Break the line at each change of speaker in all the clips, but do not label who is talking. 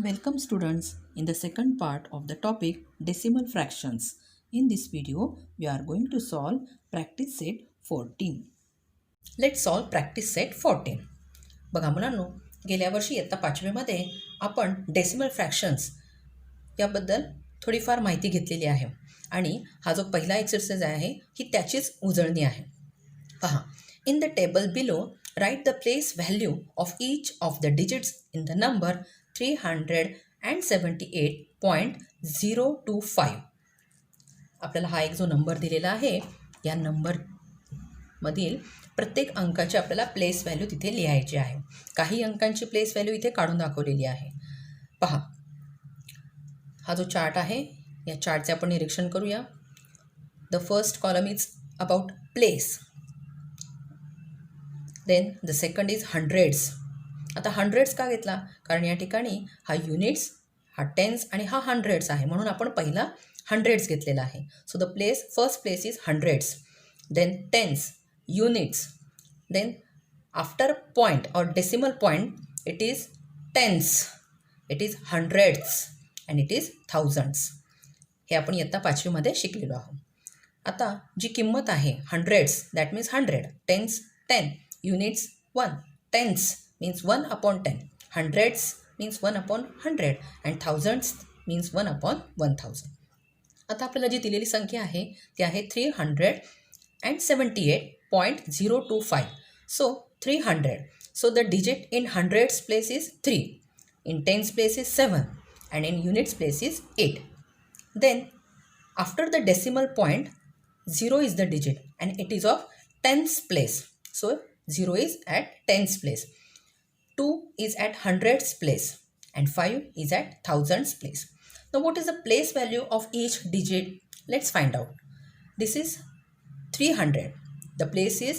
Welcome students in the second part of the topic decimal fractions. In this video, we are going to solve practice set 14.
Let's solve practice set 14. बघा मुलांनो, गेल्या वर्षी इयत्ता 5वी मध्ये आपण decimal fractions याबद्दल थोडीफार माहिती घेतलेली आहे आणि हा जो पहिला एक्सरसाइज आहे ही त्याचीच उजळणी आहे. पहा, in the table below write the place value of each of the digits in the number 378.025. आपल्याला हा एक जो नंबर दिलेला आहे या नंबरमधील प्रत्येक अंकाची आपल्याला प्लेस व्हॅल्यू तिथे लिहायची आहे. काही अंकांची प्लेस व्हॅल्यू इथे काढून दाखवलेली आहे. पहा, हा जो चार्ट आहे या चार्टचे आपण निरीक्षण करूया. The first column is about place, then the second is hundreds. आता हंड्रेड्स का घेतला? कारण या ठिकाणी हा युनिट्स, हा टेन्स आणि हा हंड्रेड्स आहे, म्हणून आपण पहिला हंड्रेड्स घेतलेला आहे. So the first place is hundreds, then tens, units, then after point or decimal point it is tens, it is hundreds and it is thousands. हे आपण इयत्ता 5वी मध्ये शिकलेलो आहोत. आता जी किंमत आहे hundreds, that means 100, tens 10, units 1, tens means 1/10, hundreds means 1/100 and thousands means 1/1000. आता आपल्याला जी दिलेली संख्या आहे ती आहे 378.025. So 300. So the digit in hundreds place is 3, in tens place is 7, and in units place is 8. Then after the decimal point, 0 is the digit and it is of tens place. So 0 is at tens place, 2 is at hundreds place, and 5 is at thousands place. Now what is the place value of each digit? Let's find out. This is 300. The place is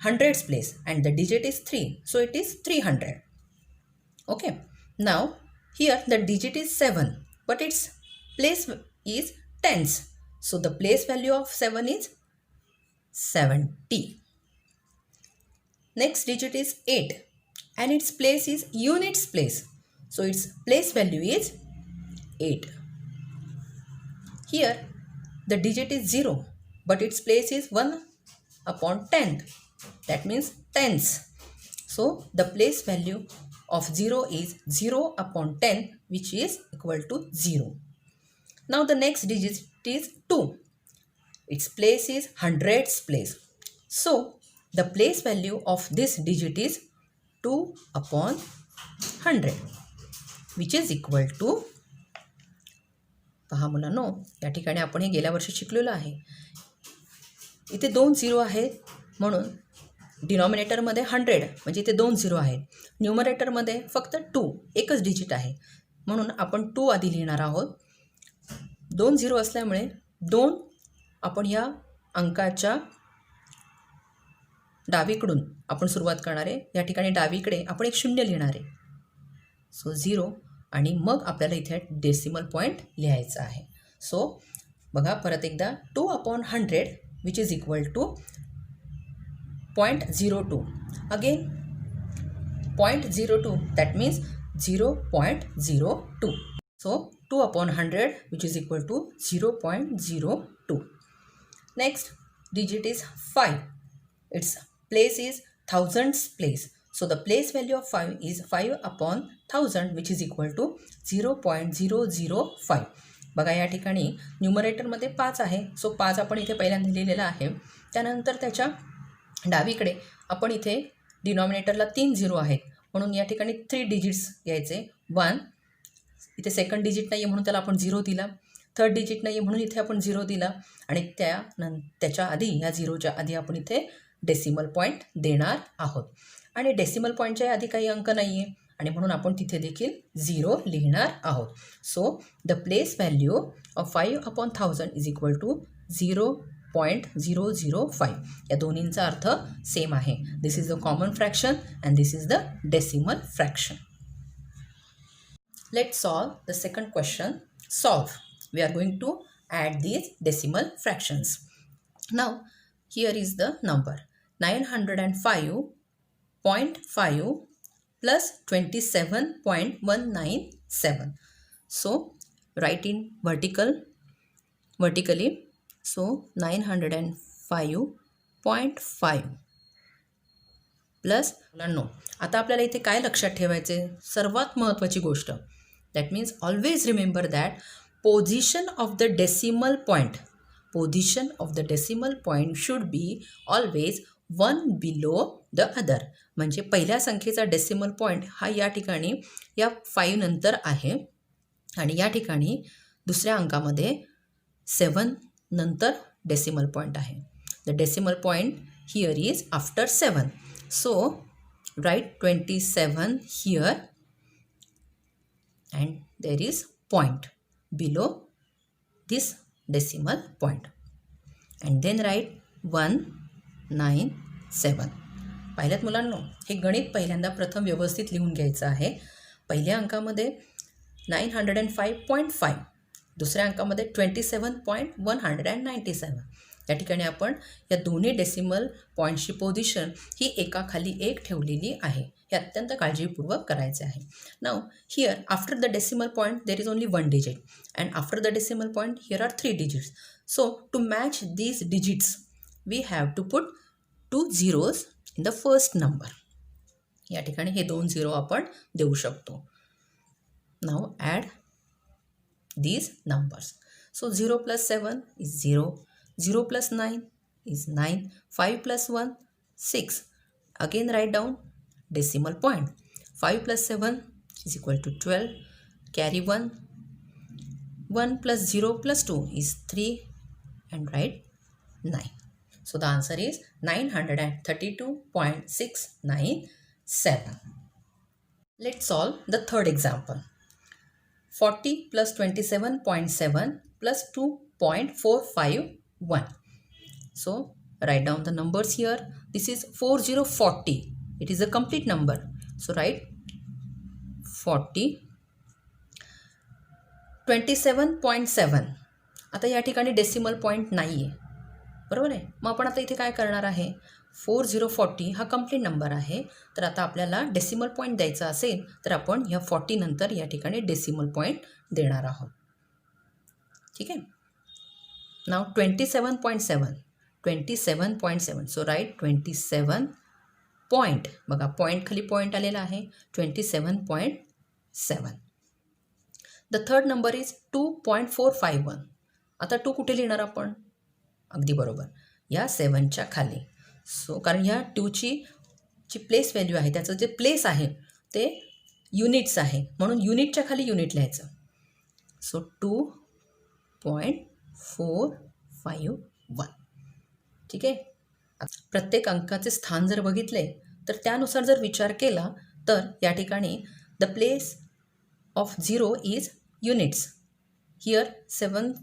hundreds place and the digit is 3. So it is 300. Okay. Now here the digit is 7 but its place is tens. So the place value of 7 is 70. Next digit is 8 and its place is units place. So its place value is 8. Here the digit is 0 but its place is 1/10, that means tens. So the place value of 0 is 0/10, which is equal to 0. Now the next digit is 2. Its place is hundreds place. So the place value of this digit is 2/100, which is equal to, पहा मुलांनो, या ठिकाणी आपण हे गेल्या वर्षी शिकलेलो आहे. इथे 2 झिरो आहेत म्हणून डिनॉमिनेटरमध्ये 100 म्हणजे इथे 2 झिरो आहेत. न्यूमरेटरमध्ये फक्त 2 एकच डिजिट आहे म्हणून आपण 2 आधी लिहिणार आहोत. 2 झिरो असल्यामुळे 2 आपण या अंकाच्या डावीकडून आपण सुरुवात करणार आहे. या ठिकाणी डावीकडे आपण एक 0 लिहिणार आहे. सो 0 आणि मग आपल्याला इथे डेसिमल पॉईंट लिहायचा आहे. सो बघा परत एकदा 2/100 which is equal to 0.02. Again 0.02, that means 0.02. So 2/100 which is equal to 0.02. Next digit is 5. Its place is thousands place. So the place value of 5 is 5/1000 which is equal to 0.005. बघा या ठिकाणी न्यूमरेटरमध्ये 5 आहे. So 5 आपण इथे पहिल्यांदा लिहिलेला आहे. त्यानंतर त्याच्या डावीकडे आपण इथे डिनॉमिनेटरला 3 झिरो आहेत म्हणून या ठिकाणी 3 डिजिट्स घ्यायचे. 1 इथे सेकंड डिजिट नाही आहे म्हणून त्याला आपण 0 दिला. थर्ड डिजिट नाही आहे म्हणून इथे आपण 0 दिला आणि त्याच्या आधी या 0च्या आधी आपण इथे डेसिमल पॉईंट देणार आहोत. आणि डेसिमल पॉईंटच्या आधी काही अंक नाही आहे आणि म्हणून आपण तिथे देखील 0 लिहिणार आहोत. So the place value of 5/1000 is equal to 0.005. या दोन्हींचा अर्थ सेम आहे. This is the common fraction and this is the decimal fraction. Let's solve the second question. Solve. We are going to add these decimal fractions. Now here is the number 905.5 plus 27.197. So write in vertically. So 905.5 plus मुलांनो, आता आपल्याला इथे काय लक्षात ठेवायचे, सर्वात महत्त्वाची गोष्ट, that means always remember that position of the decimal point should be always one below the other. म्हणजे पहिल्या संख्येचा डेसिमल पॉईंट हा या ठिकाणी या 5 नंतर आहे आणि या ठिकाणी दुसऱ्या अंकामध्ये 7 नंतर डेसिमल पॉईंट आहे. The decimal point here is after 7. So write 27 here and there is point below this decimal point and then write 197. पाहिल्यात मुलांनो, हे गणित पहिल्यांदा प्रथम व्यवस्थित लिहून घ्यायचं आहे. पहिल्या अंकामध्ये 905.5, दुसऱ्या अंकामध्ये 27.197. या ठिकाणी आपण या दोन्ही डेसिमल पॉईंटची पोझिशन ही एकाखाली एक ठेवलेली आहे. हे अत्यंत काळजीपूर्वक करायचे आहे. Now here after the decimal point there is only 1 digit and after the decimal point here are 3 digits. So to match these digits we have to put 2 zeros in the first number. या ठिकाणी हे 2 zero आपण देऊ शकतो. Now add these numbers. So 0 + 7 is 0. 0 + 9 is 9. 5 + 1, 6. Again write down decimal point. 5 + 7 is equal to 12. Carry 1. 1 + 0 + 2 is 3. And write 9. So the answer is 932.697. Let's solve the third example. 40 + 27.7 + 2.451. So write down the numbers here. This is 4040. It is a complete number. So write 40. 27.7. आता या ठिकाणी decimal point नाही आहे, बरोबर आहे. मग आपण आता इथे काय करणार आहे, 4040 हा कंप्लीट नंबर आहे. तर आता आपल्याला डेसिमल पॉईंट द्यायचा असेल तर आपण ह्या 40 नंतर या ठिकाणी डेसिमल पॉईंट देणार आहोत. ठीक आहे. नाव 27.7. सो राईट 27 पॉईंट, बघा पॉईंट खाली पॉईंट आलेला आहे, 27.7. The third number is 2.451. आता 2 कुठे लिहिणार आपण, अगदी बरोबर या 7च्या खाली. सो कारण ह्या 2ची जी प्लेस व्हॅल्यू आहे, त्याचं जे प्लेस आहे ते युनिट्स आहे, म्हणून युनिटच्या खाली युनिट लिहायचं. सो 2.451. ठीक आहे. प्रत्येक अंकाचे स्थान जर बघितले तर त्यानुसार जर विचार केला तर या ठिकाणी the place of 0 is units. Here 7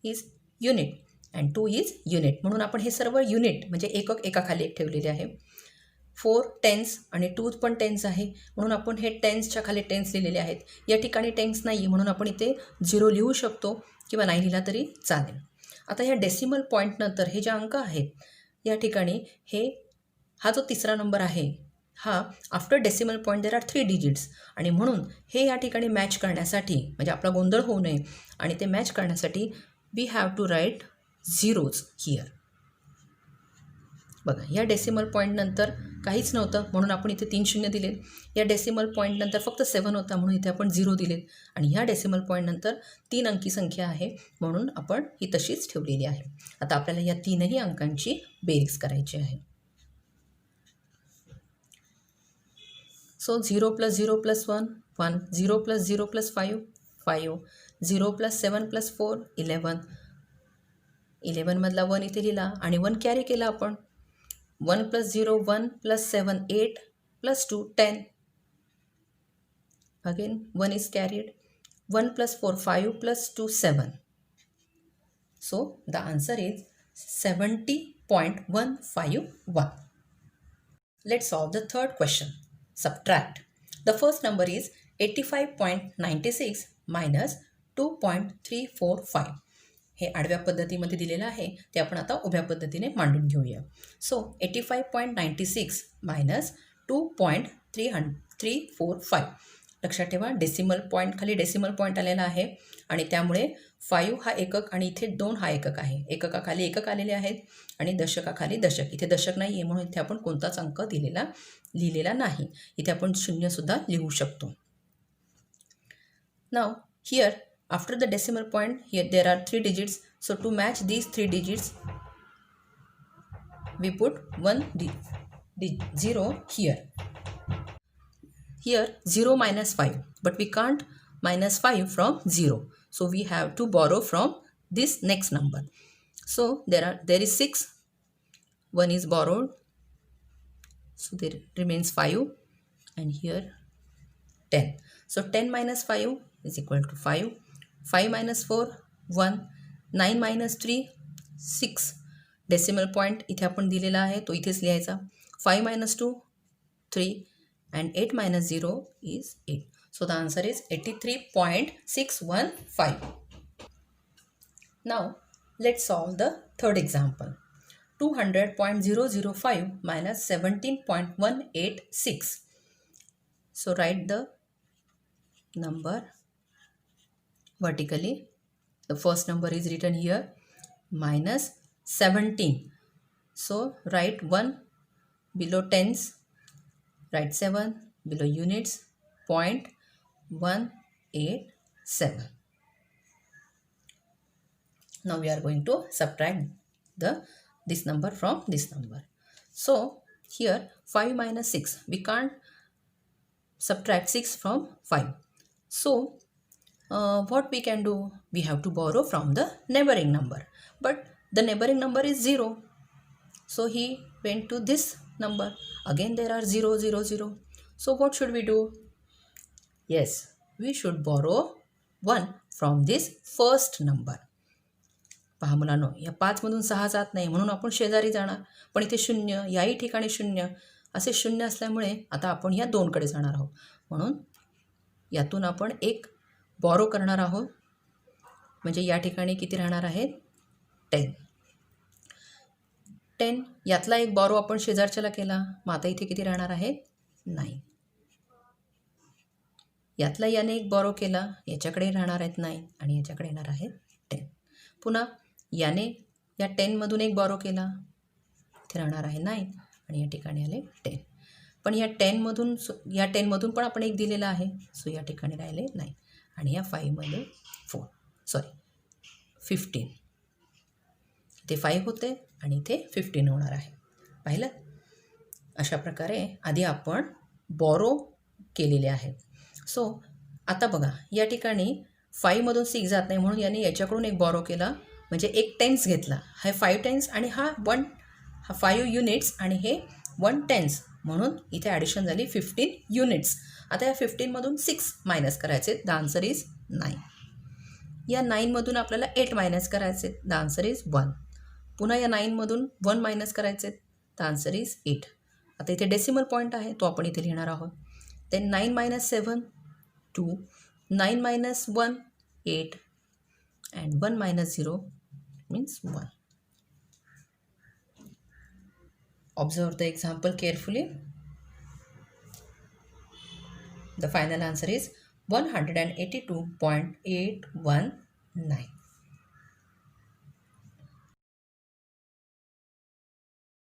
is unit and 2 is unit, म्हणून आपण हे सर्व युनिट म्हणजे एकक एकाखाली एक ठेवलेले आहे. 4 टेन्स आणि 2 पण टेन्स आहे, म्हणून आपण हे टेन्सच्या खाली टेन्स लिहिलेले आहेत. या ठिकाणी टेन्स नाही, म्हणून आपण इथे 0 लिहू शकतो किंवा नाही लिहिला तरी चालेल. आता ह्या डेसिमल पॉईंटनंतर हे जे अंक आहेत या ठिकाणी हा जो तिसरा नंबर आहे हा after decimal point there are 3 digits, आणि म्हणून हे या ठिकाणी मॅच करण्यासाठी, म्हणजे आपला गोंधळ होऊ नये आणि ते मॅच करण्यासाठी we have to write zeros here. बघा या डेसिमल पॉईंटनंतर काहीच नव्हतं म्हणून आपण इथे 3 शून्य दिलेत. या डेसिमल पॉईंटनंतर फक्त 7 होता म्हणून इथे आपण 0 दिलेत. आणि ह्या डेसिमल पॉईंटनंतर 3 अंकी संख्या आहे म्हणून आपण ही तशीच ठेवलेली आहे. आता आपल्याला या 3ही अंकांची बेरीज करायची आहे. सो 0 + 0 + 1 1, 0 + 0 + 5 5, 0 + 7 + 4 11. 11 मधला 1 इथे लिहिला आणि 1 कॅरी केला आपण. 1 + 0 1 + 7 8 + 2 10. Again 1 is carried. 1 + 4 5 + 2 7. So the answer is 70.151. Let's solve the third question. Subtract. The first number is 85.96 minus 2.345. हे आडव्या पद्धतीमध्ये दिलेलं आहे ते आपण आता उभ्या पद्धतीने मांडून घेऊया. So 85.96 minus 2.345. 345. लक्षात ठेवा, डेसिमल पॉईंट खाली डेसिमल पॉईंट आलेला आहे आणि त्यामुळे 5 हा एकक आणि इथे 2 हा एकक आहे. एककाखाली एकक आलेले आहेत आणि दशकाखाली दशक. इथे दशक नाही आहे म्हणून इथे आपण कोणताच अंक लिहिलेला नाही. इथे आपण शून्यसुद्धा लिहू शकतो. Now here after the decimal point, here there are 3 digits. So to match these 3 digits, we put 0 here. Here 0 minus 5, but we can't minus 5 from 0. So we have to borrow from this next number. So there is 6. 1 is borrowed. So there remains 5 and here 10. So 10 minus 5 is equal to 5. 5 minus 4, 1. 9 minus 3, 6. Decimal point इथे आपण दिलेला आहे तो इथेच लिहायचा. 5 minus 2, 3. And 8 minus 0 is 8. So the answer is 83.615. Now let's solve the third example. 200.005 minus 17.186. So write the number vertically. The first number is written here, minus 17. So write 1 below tens, write 7 below units, 0.187. Now we are going to subtract this number from this number. So here 5 minus 6, we can't subtract 6 from 5. So what we can do, we have to borrow from the neighboring number, but the neighboring number is 0. So he went to this number. Again there are 0, 0, 0. So what should we do? Yes, we should borrow 1 from this first number. पहा मुलांनो, या 5 मधून 6 जात नाही म्हणून आपण शेजारी जाणार, पण इथे 0, याही ठिकाणी 0 असे 0 असल्यामुळे आता आपण या 2 कडे जाणार आहोत. म्हणून यातून आपण एक बॉरो करणार आहोत. म्हणजे या ठिकाणी किती राहणार आहे? 10. यातला एक बॉरो आपण शेजारच्याला केला, मग आता इथे किती राहणार आहे? 9. यातला याने एक बॉरो केला, याच्याकडे राहणार आहेत 9 आणि याच्याकडे येणार आहेत 10. पुन्हा याने या 10 मधून एक बॉरो केला, इथे राहणार आहे 9 आणि या ठिकाणी आले 10. पण या 10 मधून पण आपण एक दिलेला आहे, सो या ठिकाणी राहिले 9 आणि या 5 मध्ये 15. इथे 5 होते आणि इथे 15 होणार आहे. पाहिलं? अशा प्रकारे आधी आपण बॉरो केलेले आहे. सो आता बघा, या ठिकाणी 5 मधून 6 जात नाही म्हणून याने याच्याकडून एक बॉरो केला, म्हणजे एक टेन्स घेतला. हा 5 टेन्स आणि हा 5 युनिट्स आणि हे 1 टेन्स, म्हणून इथे ॲडिशन झाली 15 युनिट्स. आता या 15 मधून 6 मायनस करायचे, द आन्सर इज 9. या 9 मधून आपल्याला 8 मायनस करायचे, द आन्सर इज 1. पुन्हा या 9 मधून 1 मायनस करायचे, द आन्सर इज 8. आता इथे डेसिमल पॉईंट आहे तो आपण इथे लिहिणार आहोत. Then 9 minus 7, 2. 9 minus 1, 8. And 1 minus 0 means 1. Observe the example carefully. The final answer is 182.819.